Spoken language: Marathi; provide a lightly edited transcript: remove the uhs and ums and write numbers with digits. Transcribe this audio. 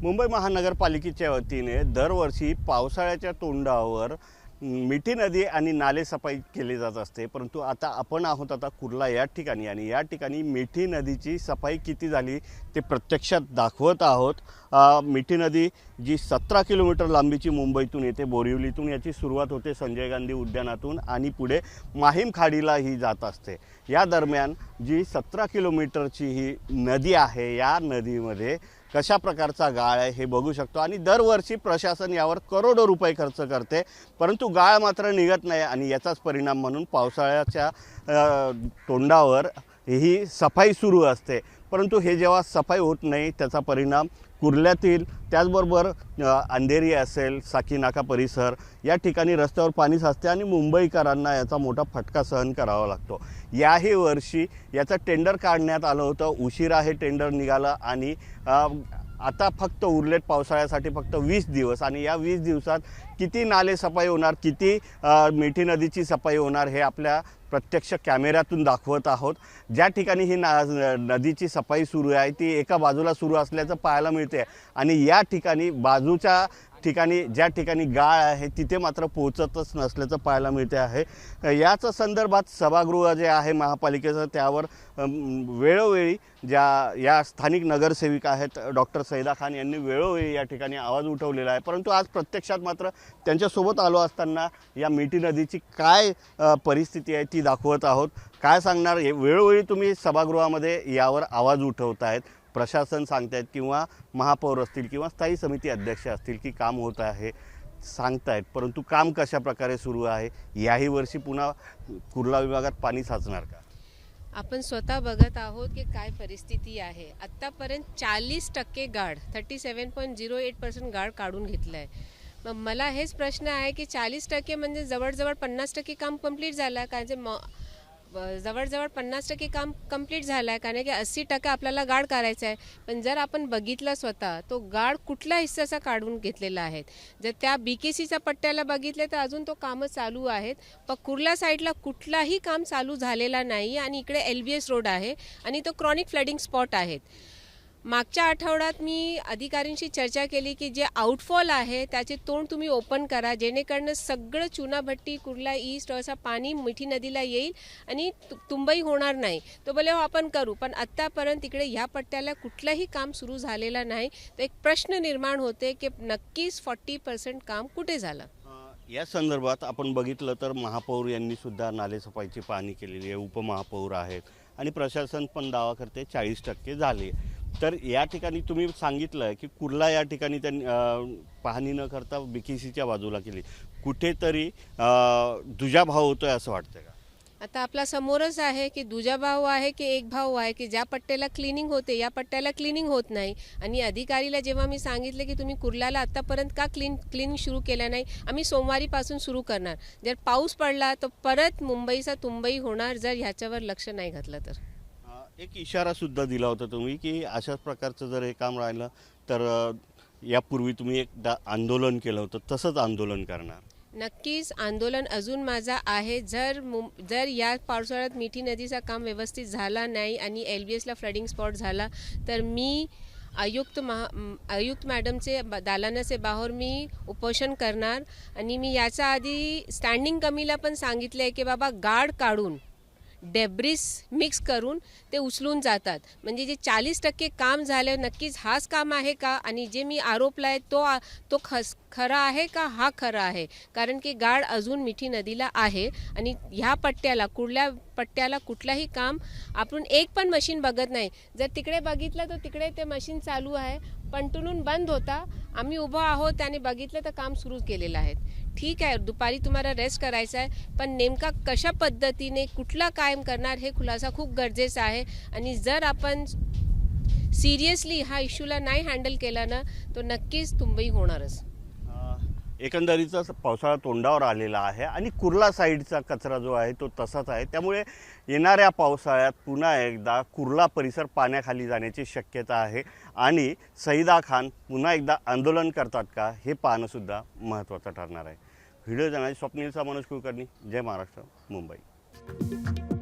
मुंबई महानगरपालिकेच्या वतीने दरवर्षी पावसाळ्याच्या तोंडावर मिठी नदी आणि नाले सफाई केली जात असते। परंतु आता आपण आहोत कुर्ला या ठिकाणी आणि या ठिकाणी मिठी नदीची सफाई किती झाली ते प्रत्यक्षात दाखवत आहोत। मिठी नदी जी 17 किलोमीटर लांबीची मुंबईतून येते, बोरिवलीतून याची सुरुवात होते संजय गांधी उद्यानातून आणि पुढे माहीम खाडीला ही जात असते। या दरम्यान जी 17 किलोमीटरची ही नदी आहे, या नदीमध्ये कशा प्रकारचा गाळ आहे हे बघू शकतो आणि दरवर्षी प्रशासन यावर करोडो रुपये खर्च करते, परंतु गाळ मात्र निघत नाही आणि याचाच परिणाम म्हणून पावसाळ्याच्या तोंडावर ही सफाई सुरू असते। परंतु हे जेव्हा सफाई होत नाही त्याचा परिणाम कुर्ल्यातील त्याचबरोबर अंधेरी असेल, साकीनाका परिसर या ठिकाणी रस्त्यावर पाणी साचते आणि मुंबईकरांना याचा मोठा फटका सहन करावा लागतो। याही वर्षी याचं टेंडर काढण्यात आलं होतं, उशिरा हे टेंडर निघालं आणि आता फक्त उरलेत पावसाळ्यासाठी फक्त 20 दिवस आणि या 20 दिवसात किती नाले सफाई होणार, किती मिठी नदीची सफाई होणार हे आपल्या प्रत्यक्ष कॅमेऱ्यातून दाखवत आहोत। ज्या ठिकाणी ही नदीची सफाई सुरू आहे ती एका बाजूला सुरू असल्याचं पाहायला मिळते आणि या ठिकाणी बाजूच्या ठिकाणी ज्या ठिकाणी गाळ आहे तिथे मात्र पोहोचतच नसल्याचं पाहायला मिळते आहे। याच संदर्भात सभागृह जे आहे महापालिकेचं त्यावर वेळोवेळी या स्थानिक नगरसेविका आहेत डॉक्टर सैदा खान यांनी वेळोवेळी या ठिकाणी आवाज उठवलेला आहे, परंतु आज प्रत्यक्षात मात्र त्यांच्यासोबत आलो असताना या मिठी नदीची काय परिस्थिती आहे ती दाखवत आहोत। काय सांगणार, वेळोवेळी तुम्ही सभागृहामध्ये यावर आवाज उठवत आहेत, प्रशासन सांगतायत किंवा महापौर असतील किंवा स्थायी समिती अध्यक्ष असतील की काम होत आहे सांगतायत, परंतु काम कशा प्रकारे सुरू आहे, याही वर्षी पुन्हा कुर्ला विभागात पाणी साचणार का? आपण स्वतः बघत आहोत की काय परिस्थिती आहे। आत्तापर्यंत 40% गाळ 37.08% गाळ काढून घेतलं आहे। मग मला हेच प्रश्न आहे की 40% म्हणजे जवळजवळ 50% काम कंप्लीट झालं, कारण जवळजवळ 50% काम कंप्लीट झालं आहे, कारण की 80% आपल्याला गाळ करायचा आहे। पण जर आपण बघितलं स्वतः तो गाळ कुठल्या हिस्साचा काढून घेतलेला आहे, जर त्या BKCच्या पट्ट्याला बघितले तर अजून तो कामं चालू आहेत, पण कुर्ला साईडला कुठलाही काम चालू झालेला नाही आणि इकडे LBS रोड आहे आणि तो क्रॉनिक फ्लडिंग स्पॉट आहेत। मागच्या आठवड्यात मी अधिकाऱ्यांशी चर्चा केली की जे आउटफॉल आहे त्याचे तोंड तुम्ही ओपन करा, जेणेकरून सगळं चुनाभट्टी कुर्ला ईस्ट असं पाणी मिठी नदीला येईल आणि तुंबई होणार नाही। तो बोले हो आपण करू, पण आत्तापर्यंत इकडे ह्या पट्ट्याला कुठलंही काम सुरू झालेलं नाही। तर एक प्रश्न निर्माण होते की नक्कीच 40% काम कुठे झालं। या संदर्भात आपण बघितलं तर महापौर यांनी सुद्धा नालेसफाईची पाहणी केलेली आहे, उपमहापौर आहेत आणि प्रशासन पण दावा करते 40% झाले। तर या ठिकाणी तुम्ही सांगितलं की कुर्ला या ठिकाणी त्यांनी पाहणी न करता BKCच्या बाजूला केली, कुठेतरी दुजाभाव होतोय असं वाटतं का? आता आपला समोरच आहे की दुजाभाव आहे की एक भाव आहे की ज्या पट्ट्याला क्लिनिंग होते या पट्ट्याला क्लिनिंग होत नाही। आणि अधिकारीला जेव्हा मी सांगितले की तुम्ही कुर्ल्याला आत्तापर्यंत का क्लिनिंग सुरू केलं नाही, आम्ही सोमवारीपासून सुरू करणार, जर पाऊस पडला तर परत मुंबईचा तुंबई होणार जर ह्याच्यावर लक्ष नाही घातलं तर। एक इशारा सुद्धा दिला होता तुम्ही की अशाच प्रकारचं जर हे काम राहिलं तर यापूर्वी तुम्ही एकदा आंदोलन केलं होतं, तसंच आंदोलन करणार? नक्कीच आंदोलन अजून माझा आहे। जर या पावसाळ्यात मिठी नदीचा काम व्यवस्थित झाला नाही आणि LBSला फ्लडिंग स्पॉट झाला तर मी आयुक्त मॅडमचे दालनाचे बाहेर मी उपोषण करणार। आणि मी याच्या आधी स्टँडिंग कमिटीला पण सांगितले आहे की बाबा गाळ काढून डेब्रिस मिक्स करून ते उचलून जातात, म्हणजे जे 40% काम झाले नक्कीच हाच काम आहे का आणि जे मी आरोपला आहे तो खरा आहे का, हा खरा आहे, कारण की गाळ अजून मिठी नदीला आहे आणि ह्या पट्ट्याला कुर्ल्या पट्ट्याला कुठलाही काम आपण एक पण मशीन बघत नाही। जर तिकडे बघितलं तर तिकडे ते मशीन चालू आहे, पंटून बंद होता, आम्ही उभं आहोत त्याने बघितलं तर काम सुरू केलेलं आहे। ठीक आहे, दुपारी तुम्हाला रेस्ट करायचा आहे, पण नेमका कशा पद्धतीने कुठला कायम करणार हे खुलासा खूप गरजेचा आहे। आणि जर आपण सिरियसली हा इश्यूला नाही हँडल केला ना तो नक्कीच तुंबई होणारच। एकंदरीतच पावसाळा तोंडावर आलेला आहे आणि कुर्ला साईडचा कचरा जो आहे तो तसाच आहे, त्यामुळे येणाऱ्या पावसाळ्यात पुन्हा एकदा कुर्ला परिसर पाण्याखाली जाण्याची शक्यता आहे आणि सईदा खान पुन्हा एकदा आंदोलन करतात का हे पाहणंसुद्धा महत्त्वाचं ठरणार आहे। व्हिडिओ जर्नलिस्ट स्वप्नील मनोज कुलकर्णी, जय महाराष्ट्र, मुंबई।